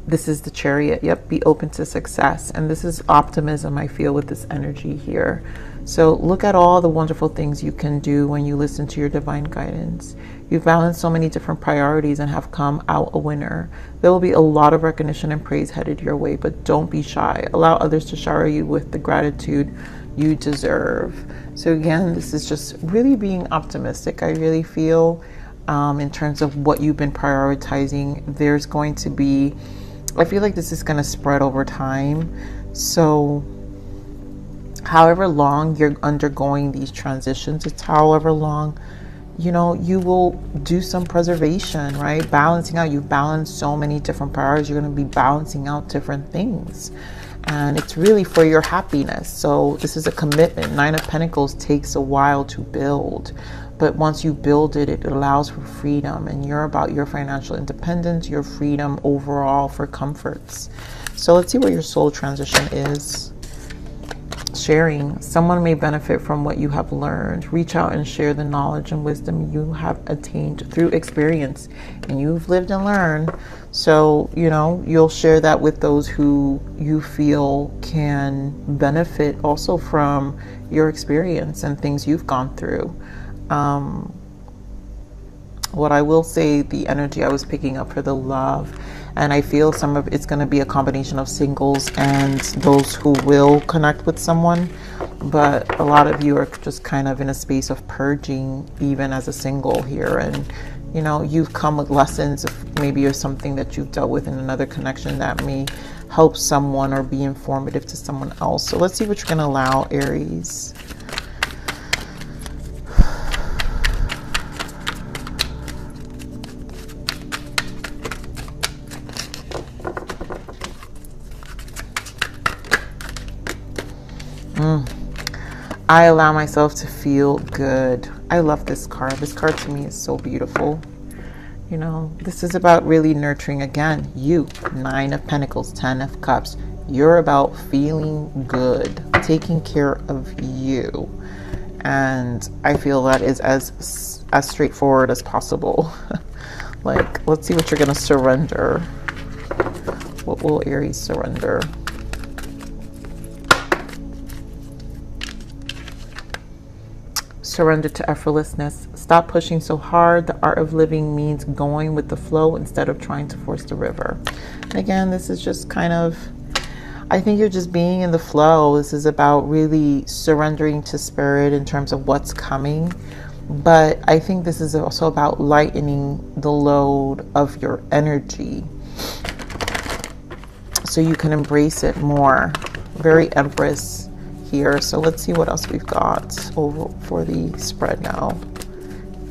This is the Chariot. Yep, be open to success. And this is optimism, I feel, with this energy here. So look at all the wonderful things you can do when you listen to your divine guidance. You've balanced so many different priorities and have come out a winner. There will be a lot of recognition and praise headed your way, but don't be shy. Allow others to shower you with the gratitude you deserve. So again, this is just really being optimistic, I really feel, in terms of what you've been prioritizing. There's going to be, I feel like this is going to spread over time. So however long you're undergoing these transitions, it's however long, you know, you will do some preservation, right? Balancing out. You've balanced so many different priorities. You're going to be balancing out different things. And it's really for your happiness. So this is a commitment. Nine of Pentacles takes a while to build. But once you build it, it allows for freedom. And you're about your financial independence, your freedom overall for comforts. So let's see what your soul transition is. Sharing. Someone may benefit from what you have learned. Reach out and share the knowledge and wisdom you have attained through experience. And you've lived and learned. So, you know, you'll share that with those who you feel can benefit also from your experience and things you've gone through. What I will say, the energy I was picking up for the love, and I feel some of it's going to be a combination of singles and those who will connect with someone. But a lot of you are just kind of in a space of purging, even as a single here. And, you know, you've come with lessons of maybe or something that you've dealt with in another connection that may help someone or be informative to someone else. So let's see what you're going to allow, Aries. I allow myself to feel good. I love this card. This card to me is so beautiful. You know, this is about really nurturing, again, you. Nine of Pentacles, 10 of Cups. You're about feeling good, taking care of you. And I feel that is as straightforward as possible. Like, let's see what you're going to surrender. What will Aries surrender? Surrender to effortlessness. Stop pushing so hard. The art of living means going with the flow instead of trying to force the river. And again, this is just kind of, I think you're just being in the flow. This is about really surrendering to spirit in terms of what's coming. But I think this is also about lightening the load of your energy so you can embrace it more. Very Empress here. So let's see what else we've got over for the spread now.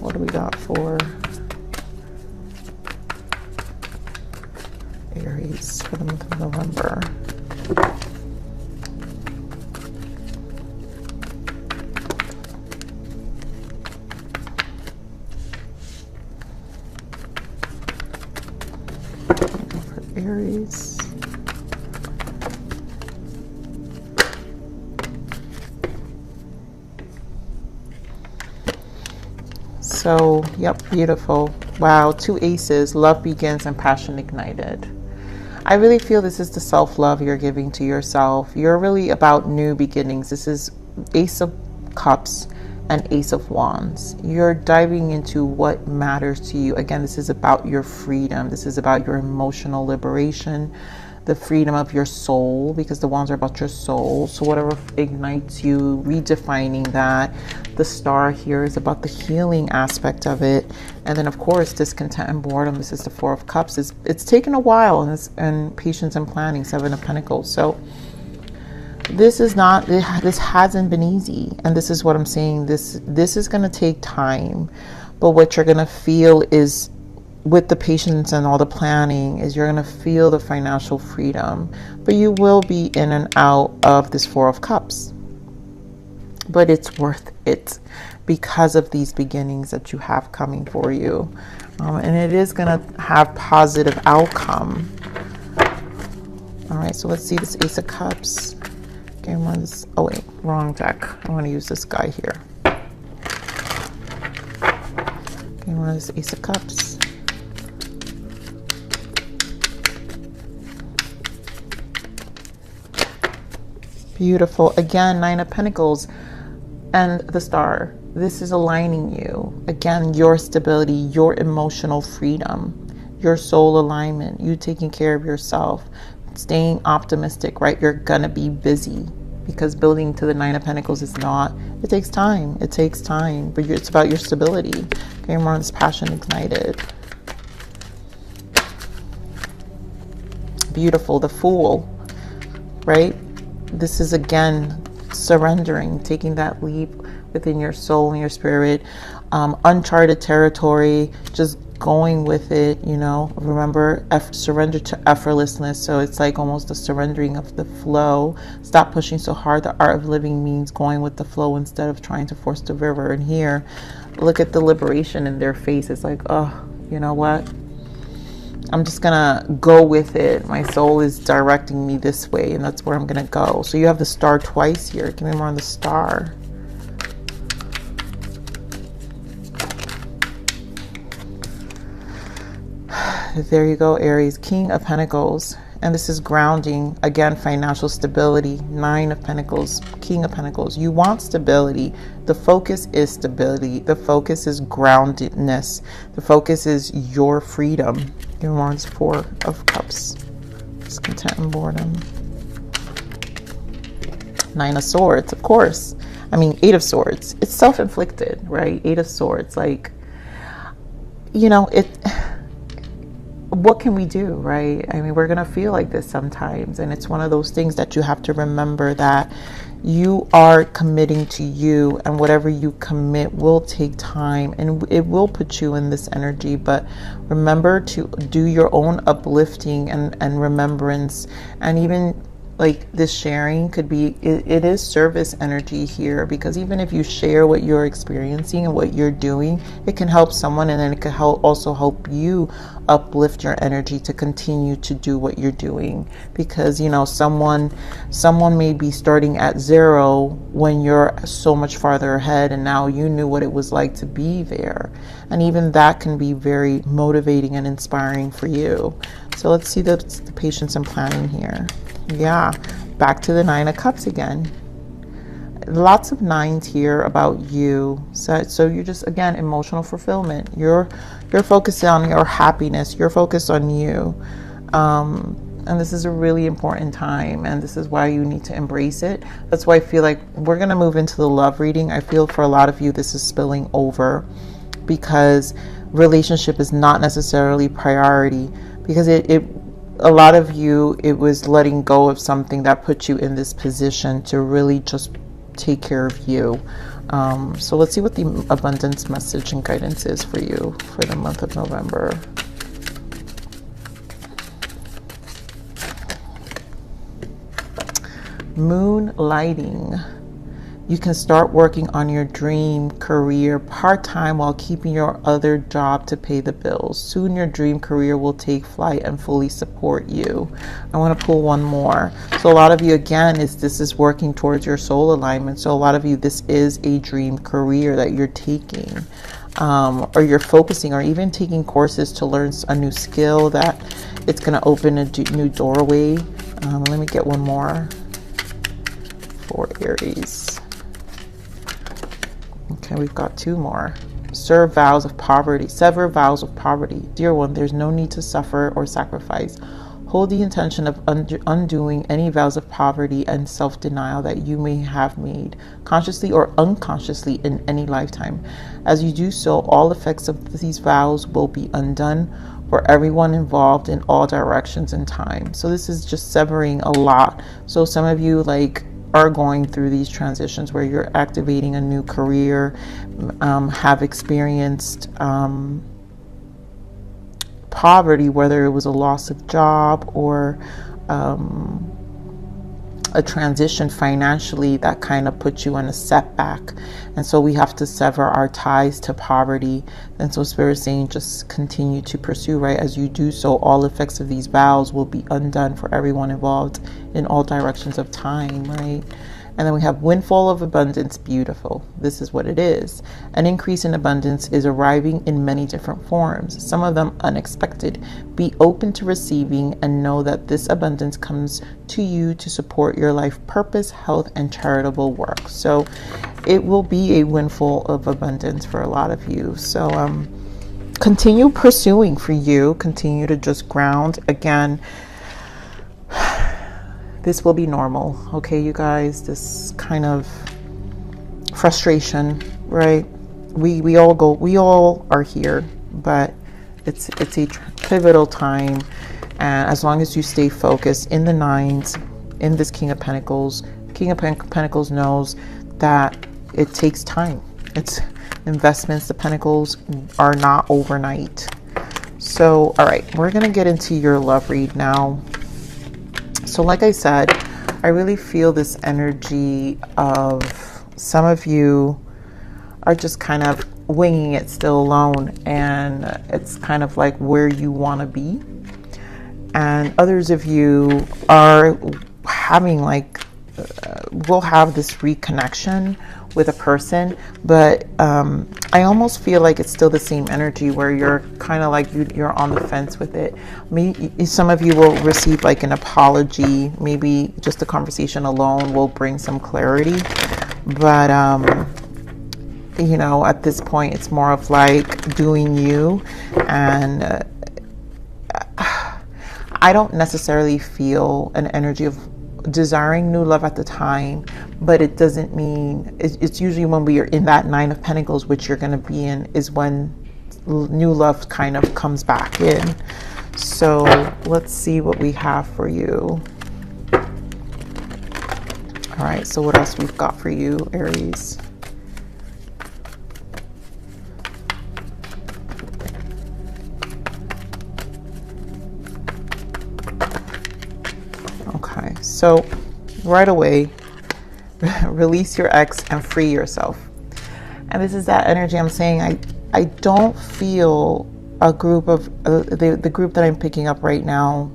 What do we got for Aries for the month of November? For Aries. So, yep, beautiful. Wow, 2 aces. Love begins and passion ignited. I really feel this is the self-love you're giving to yourself. You're really about new beginnings. This is Ace of Cups and Ace of Wands. You're diving into what matters to you. Again, this is about your freedom. This is about your emotional liberation, the freedom of your soul, because the wands are about your soul. So whatever ignites you, redefining that. The star here is about the healing aspect of it. And then of course, discontent and boredom. This is the 4 of Cups. It's taken a while, and patience and planning, 7 of Pentacles. So this hasn't been easy. And this is what I'm saying. This is going to take time. But what you're going to feel is, with the patience and all the planning, is you're going to feel the financial freedom. But you will be in and out of this 4 of Cups. But it's worth it because of these beginnings that you have coming for you. And it is going to have positive outcome. All right, so let's see this Ace of Cups. Okay, oh wait, wrong deck. I want to use this guy here. Okay, this Ace of Cups. Beautiful. Again, Nine of Pentacles and the Star. This is aligning you. Again, your stability, your emotional freedom, your soul alignment, you taking care of yourself, staying optimistic, right? You're gonna be busy because building to the Nine of Pentacles is not, it takes time. It takes time, but it's about your stability. Okay, more on this passion ignited. Beautiful. The Fool, right? This is again surrendering, taking that leap within your soul and your spirit, uncharted territory, just going with it, you know. Remember, surrender to effortlessness. So it's like almost the surrendering of the flow. Stop pushing so hard. The art of living means going with the flow instead of trying to force the river. And here, look at the liberation in their face. It's like, oh, you know what? I'm just gonna go with it. My soul is directing me this way, and that's where I'm gonna go. So you have the Star twice here. Give me more on the Star. There you go, Aries. King of Pentacles. And this is grounding. Again, financial stability. Nine of Pentacles. King of Pentacles. You want stability. The focus is stability. The focus is groundedness. The focus is your freedom. Your wands, Four of Cups. Discontent and boredom. Nine of Swords, of course. I mean, Eight of Swords. It's self-inflicted, right? Eight of Swords. Like, you know, what can we do, right? I mean, we're going to feel like this sometimes. And it's one of those things that you have to remember that you are committing to you, and whatever you commit will take time and it will put you in this energy. But remember to do your own uplifting and remembrance. And even like this sharing could be, it is service energy here, because even if you share what you're experiencing and what you're doing, it can help someone, and then it can also help you uplift your energy to continue to do what you're doing. Because, you know, someone may be starting at zero when you're so much farther ahead, and now you knew what it was like to be there. And even that can be very motivating and inspiring for you. So let's see the patience and planning here. Yeah, back to the Nine of Cups again. Lots of nines here about you. So you're just, again, emotional fulfillment. You're focused on your happiness. You're focused on you. And this is a really important time, and this is why you need to embrace it. That's why I feel like we're going to move into the love reading. I feel for a lot of you this is spilling over, because relationship is not necessarily priority, because a lot of you, it was letting go of something that put you in this position to really just take care of you. So let's see what the abundance message and guidance is for you for the month of November. Moonlighting. You can start working on your dream career part-time while keeping your other job to pay the bills. Soon your dream career will take flight and fully support you. I want to pull one more. So a lot of you, again, this is working towards your soul alignment. So a lot of you, this is a dream career that you're taking, or you're focusing, or even taking courses to learn a new skill that it's going to open a new doorway. Let me get one more for Aries. Okay, we've got two more. Sever vows of poverty. Dear one, there's no need to suffer or sacrifice. Hold the intention of undoing any vows of poverty and self-denial that you may have made, consciously or unconsciously, in any lifetime. As you do so, all effects of these vows will be undone for everyone involved in all directions and time. So this is just severing a lot. So some of you, like, are going through these transitions where you're activating a new career, have experienced poverty, whether it was a loss of job or a transition financially that kind of puts you in a setback. And so we have to sever our ties to poverty. And so Spirit is saying, just continue to pursue, right? As you do so, all effects of these vows will be undone for everyone involved in all directions of time, right? And then we have windfall of abundance, beautiful. This is what it is. An increase in abundance is arriving in many different forms, some of them unexpected. Be open to receiving and know that this abundance comes to you to support your life purpose, health, and charitable work. So it will be a windfall of abundance for a lot of you. So continue pursuing for you. Continue to just ground. Again, this will be normal, okay, you guys? This kind of frustration, right? We all are here, but it's a pivotal time, and as long as you stay focused in the nines, in this King of Pentacles knows that it takes time. It's investments. The Pentacles are not overnight. So, all right, we're gonna get into your love read now. So like I said, I really feel this energy of some of you are just kind of winging it still alone, and it's kind of like where you want to be. And others of you are having will have this reconnection with a person, but I almost feel like it's still the same energy where you're kind of like you're on the fence with it. Maybe some of you will receive like an apology. Maybe just the conversation alone will bring some clarity, but you know, at this point it's more of like doing you. And I don't necessarily feel an energy of desiring new love at the time, but it doesn't mean it's usually when we are in that Nine of Pentacles, which you're going to be in, is when new love kind of comes back in. So let's see what we have for you. All right, so what else we've got for you, Aries? Okay, so right away, release your ex and free yourself. And this is that energy I'm saying. I don't feel a group of the group that I'm picking up right now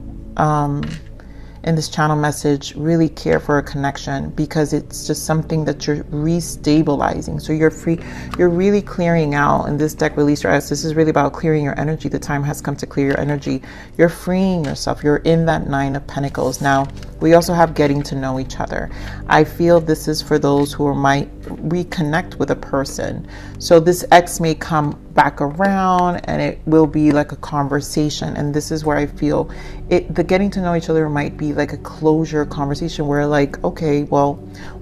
in this channel message really care for a connection, because it's just something that you're restabilizing. So you're free, you're really clearing out. In this deck, release your ex, this is really about clearing your energy. The time has come to clear your energy. You're freeing yourself. You're in that Nine of Pentacles. Now, we also have getting to know each other. I feel this is for those who might reconnect with a person. So this ex may come back around and it will be like a conversation. And this is where I feel the getting to know each other might be like a closure conversation where like, okay, well,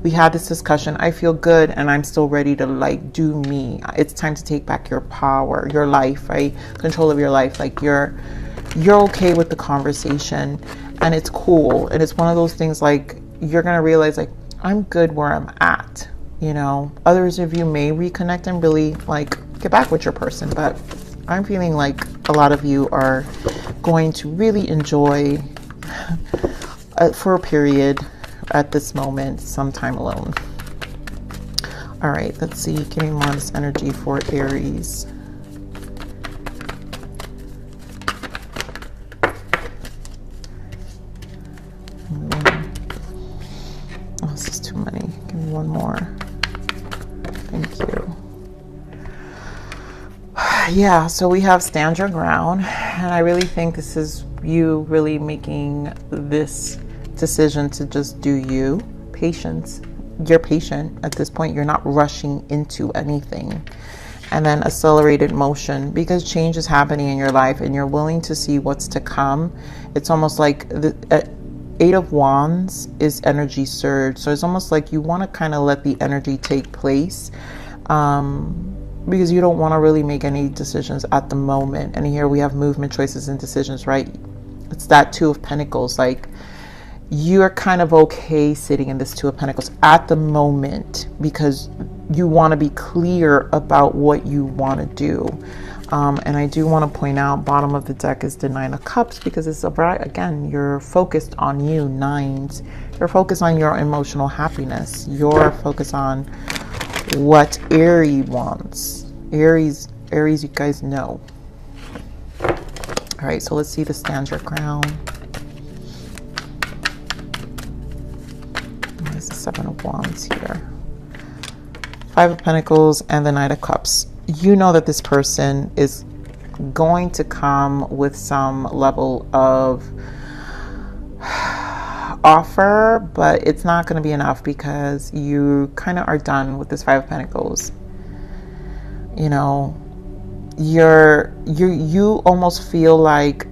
we had this discussion. I feel good and I'm still ready to like do me. It's time to take back your power, your life, right? Control of your life. Like you're okay with the conversation and it's cool. And it's one of those things like you're going to realize like, I'm good where I'm at. You know, others of you may reconnect and really like get back with your person, but I'm feeling like a lot of you are going to really enjoy for a period at this moment, some time alone. All right, let's see. Give me more of this energy for Aries. Oh, this is too many. Give me one more. Thank you. Yeah, so we have stand your ground, and I really think this is you really making this decision to just do you. Patience. You're patient at this point. You're not rushing into anything. And then accelerated motion, because change is happening in your life and you're willing to see what's to come. It's almost like the Eight of Wands is energy surge. So it's almost like you want to kind of let the energy take place, because you don't want to really make any decisions at the moment. And here we have movement, choices, and decisions, right? It's that Two of Pentacles. Like you're kind of okay sitting in this Two of Pentacles at the moment because you want to be clear about what you want to do. And I do want to point out, bottom of the deck is the Nine of Cups, because it's about, again, you're focused on you, nines. You're focused on your emotional happiness. You're focused on what Aries wants. Aries, you guys know. All right, so let's see the stand your ground. There's the Seven of Wands here. Five of Pentacles and the Knight of Cups. You know that this person is going to come with some level of offer, but it's not going to be enough because you kind of are done with this Five of Pentacles. You know, you almost feel like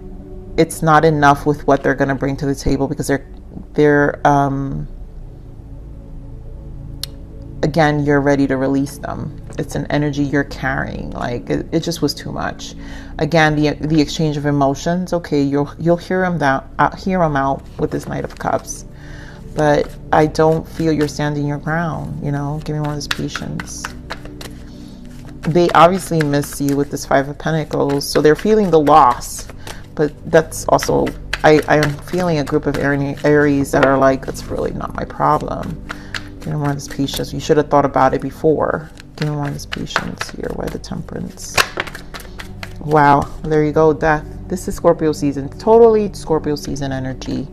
it's not enough with what they're going to bring to the table, because they're again, you're ready to release them. It's an energy you're carrying. Like it just was too much. Again, the exchange of emotions. Okay, you'll hear them out with this Knight of Cups, but I don't feel you're standing your ground. You know, give me more of this patience. They obviously miss you with this Five of Pentacles, so they're feeling the loss. But that's also, I am feeling a group of Aries that are like, that's really not my problem. Give me more of this patience. You should have thought about it before. Give me more of this patience here. Why the Temperance? Wow, there you go, Death. This is Scorpio season. Totally Scorpio season energy.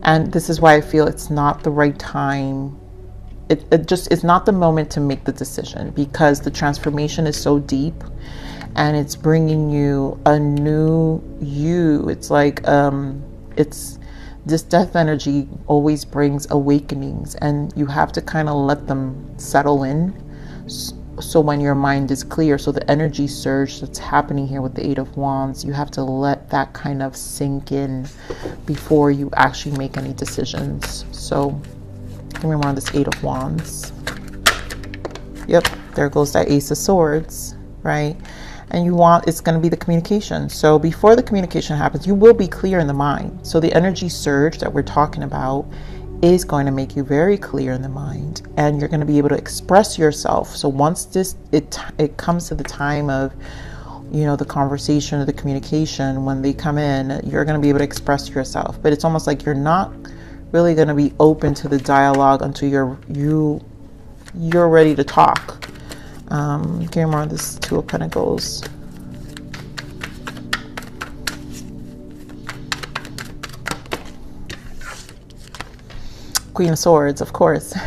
And this is why I feel it's not the right time. It's not the moment to make the decision, because the transformation is so deep and it's bringing you a new you. It's like, it's this death energy always brings awakenings, and you have to kind of let them settle in. So when your mind is clear, so the energy surge that's happening here with the Eight of Wands, you have to let that kind of sink in before you actually make any decisions. So give me more of this Eight of Wands. Yep, there goes that Ace of Swords, right? And it's going to be the communication. So before the communication happens, you will be clear in the mind. So the energy surge that we're talking about is going to make you very clear in the mind, and you're going to be able to express yourself. So once it comes to the time of, you know, the conversation or the communication, when they come in, you're going to be able to express yourself. But it's almost like you're not really going to be open to the dialogue until you're ready to talk. Give me more of this Two of Pentacles. Queen of Swords, of course.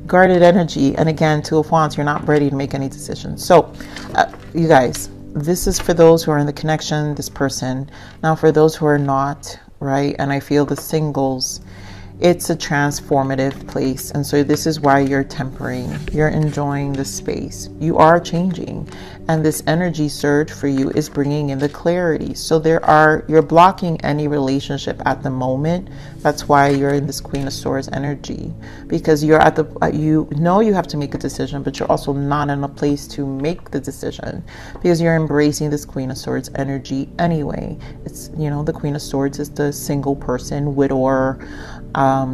Guarded energy. And again, Two of Wands, you're not ready to make any decisions. So, you guys, this is for those who are in the connection, this person. Now, for those who are not, right? And I feel the singles, it's a transformative place. And so this is why you're tempering. You're enjoying the space. You are changing. And this energy surge for you is bringing in the clarity. So you're blocking any relationship at the moment. That's why you're in this Queen of Swords energy. Because you're at you know you have to make a decision, but you're also not in a place to make the decision. Because you're embracing this Queen of Swords energy anyway. It's, you know, the Queen of Swords is the single person, widower,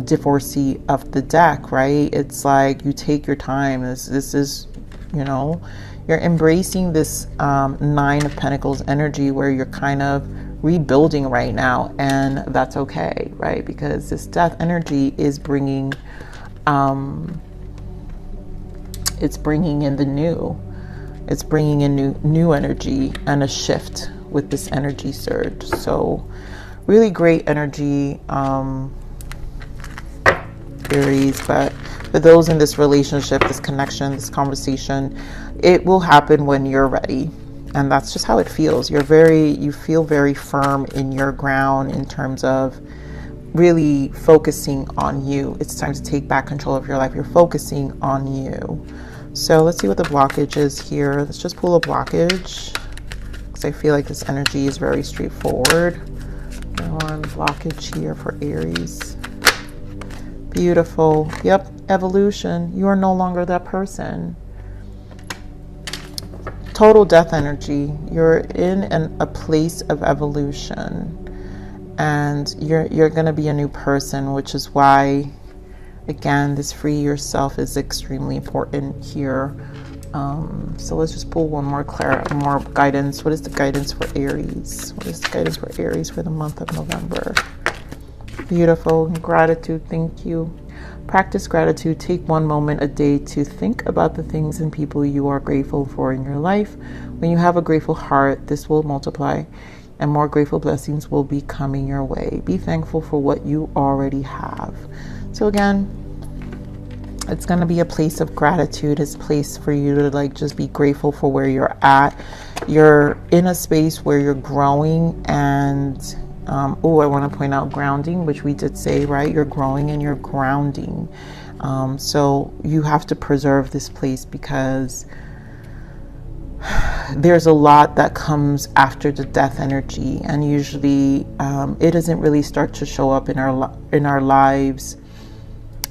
divorcee of the deck, right? It's like you take your time. This is, you know, you're embracing this Nine of Pentacles energy where you're kind of rebuilding right now, and that's okay, right? Because this death energy is bringing it's bringing in the new. It's bringing in new energy and a shift with this energy surge. So really great energy, Aries. But for those in this relationship, this connection, this conversation, it will happen when you're ready. And that's just how it feels. You feel very firm in your ground in terms of really focusing on you. It's time to take back control of your life. You're focusing on you. So let's see what the blockage is here. Let's just pull a blockage, because I feel like this energy is very straightforward. One blockage here for Aries. Beautiful. Yep, evolution. You are no longer that person. Total death energy. You're in a place of evolution, and you're going to be a new person, which is why, again, this free yourself is extremely important here. So let's just pull one more more guidance. What is the guidance for Aries? What is the guidance for Aries for the month of November? Beautiful. Gratitude. Thank you. Practice gratitude. Take one moment a day to think about the things and people you are grateful for in your life. When you have a grateful heart, this will multiply and more grateful blessings will be coming your way. Be thankful for what you already have. So again, It's going to be a place of gratitude. It's a place for you to like just be grateful for where you're at. You're in a space where you're growing, and I want to point out grounding, which we did say, right? You're growing and you're grounding. So you have to preserve this place, because there's a lot that comes after the death energy, and usually it doesn't really start to show up in our lives,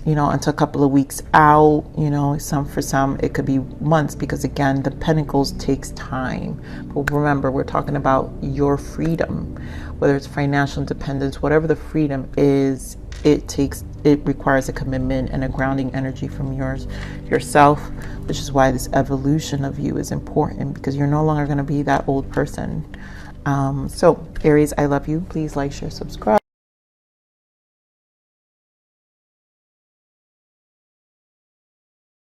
you know, until a couple of weeks out. You know, for some it could be months, because again, the Pentacles takes time. But remember, we're talking about your freedom, whether it's financial independence, whatever the freedom is. It requires a commitment and a grounding energy from yourself, which is why this evolution of you is important, because you're no longer going to be that old person. So Aries, I love you. Please like, share, subscribe.